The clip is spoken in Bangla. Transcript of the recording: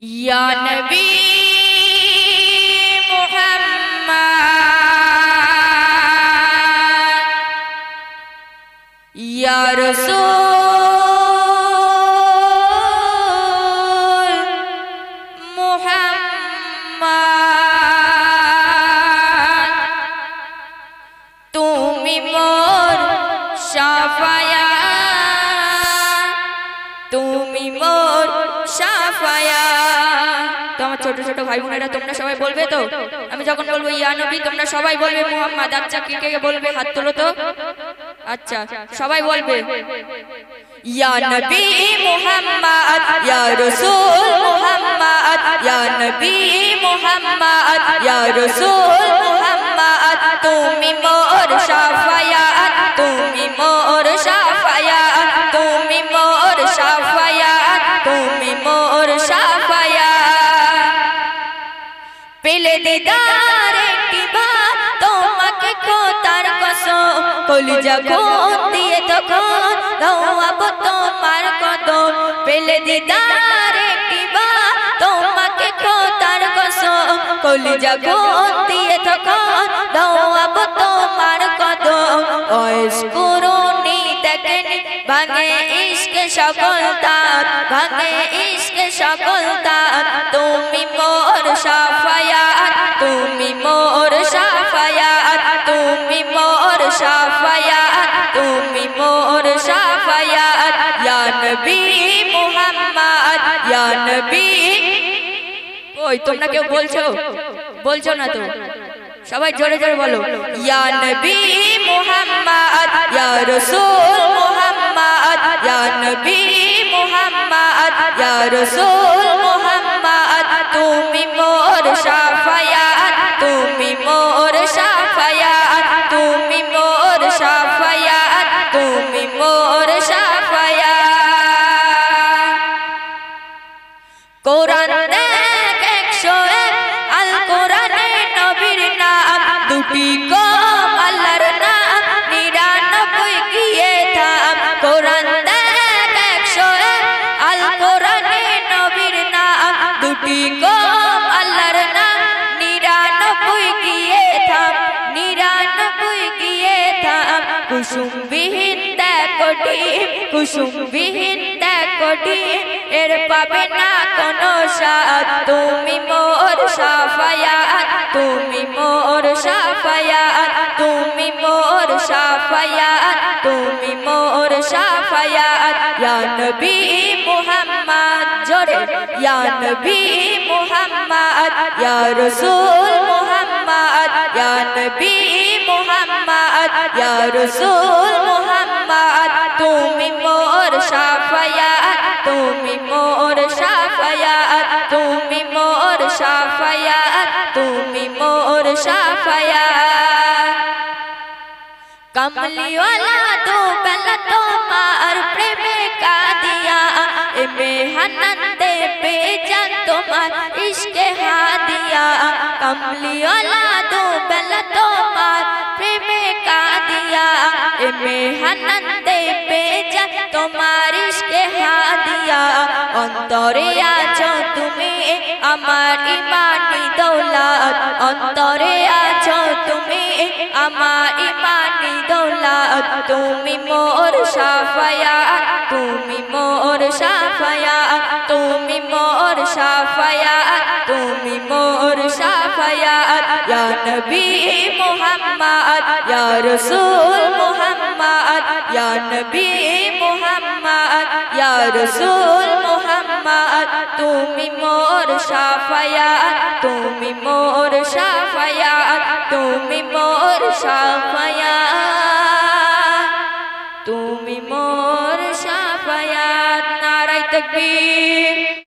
या नबी मुहम्मद या रसूल मुहम्मद तुमी मोर शाफायात तुमी मोर शाफायात। तो আমার ছোট ছোট ভাই বোনেরা তোমরা সবাই বলবে তো? আমি যখন বলবো ইয়া নবী তোমরা সবাই বলবে মুহাম্মদ। আচ্ছা কে কে বলবে হাত তোলো তো। আচ্ছা সবাই বলবে ইয়া নবী মুহাম্মদ ইয়া রাসূল মুহাম্মদ ইয়া নবী মুহাম্মদ ইয়া রাসূল মুহাম্মদ তুমি মোর শাফায়াত তুমি মোর শাফায়াত তুমি মোর শাফায়াত তুমি মোর শাফায়াত। পেলে দিদার একটিবার তোমাকে খোদার কসম কলিজা খুন দিয়ে তখন দৌড়াবো তোমার কদম। পেলে দিদার একটিবার তোমাকে খোদার কসম কলিজা খুন দিয়ে তখন দৌড়াবো তোমার কদম। ওয়াইস কুরুনি দেখেনি ভাঙে ইশকে সকল দাঁত ভাঙে ইশকে সকল দাঁত তুমি মোর শাফায়াত তুমি মোর শাফায়াত তুমি মোর শাফায়াত তুমি মোর শাফায়াত। ইয়া নবী মুহাম্মদ ইয়া নবী। ওই তোমরা কেউ বলছো বলছো না তো? সবাই জোরে জোরে বলো ইয়া নবী মুহাম্মদ ইয়া রাসূল মুহাম্মদ ইয়া নবী মুহাম্মদ ইয়া রাসূল মুহাম্মদ তুমি মোর শাফায়াত তুমি মোর শাফায়াত তুমি মোর শাফায়াত তুমি মোর শাফায়াত। কোরআন দেখ 101 আল কোরআনে নবীর নাম দুটি কম আল্লাহর নাম 99 গিয়ে থাম। কোরআন দেখ 101 আল কোরআনে নবীর নাম দুটি কম আল্লাহর নাম 99 গিয়ে থাম 99 গিয়ে থাম। কুসুমবিহীন দেখো ডিম কুসুমবিহীন দেখো ডিম এর পাবে না কোনো স্বাদ তুমি মোর শাফায়াত তুমি মোর শাফায়াত তুমি মোর শাফায়াত তুমি মোর শাফায়াত। ইয়া নবী মুহাম্মদ জোরে ইয়া নবী মুহাম্মদ ইয়া রাসূল মুহাম্মদ ইয়া নবী মুহাম্মদ ইয়া রাসূল মুহাম্মদ তুমি মোর শাফায়াত তুমি মোর শাফায়াত তুমি মোর শাফায়াত তুমি মোর শাফায়াত। কমলিওয়ালা দো বেলা তোমার প্রেমে কাদিয়া এ মেহনতে বেজান তোমার ইশকে হাদিয়া। কমলিওয়ালা দো বেলা তোমার প্রেমে কাদিয়া এ মেহনতে বেজান তোমার ইশকে হাদিয়া। অন্তরে আছো তুমি আমার ইমানি দৌলত অন্তরে আছো তুমি আমার ইমানি দৌলত তুমি মোর শাফায়াত তুমি মোর শাফায়াত তুমি মোর শাফায়াত তুমি মোর শাফায়াত। ইয়া নবী মুহাম্মদ ইয়া রাসূল মুহাম্মদ ইয়া নবী মুহাম্মদ ইয়া রাসূল মুহাম্মদ তুমি মোর শাফায়াত তুমি মোর শাফায়াত তুমি মোর শাফায়াত তুমি মোর শাফায়াত। নারায়ে তাকবীর।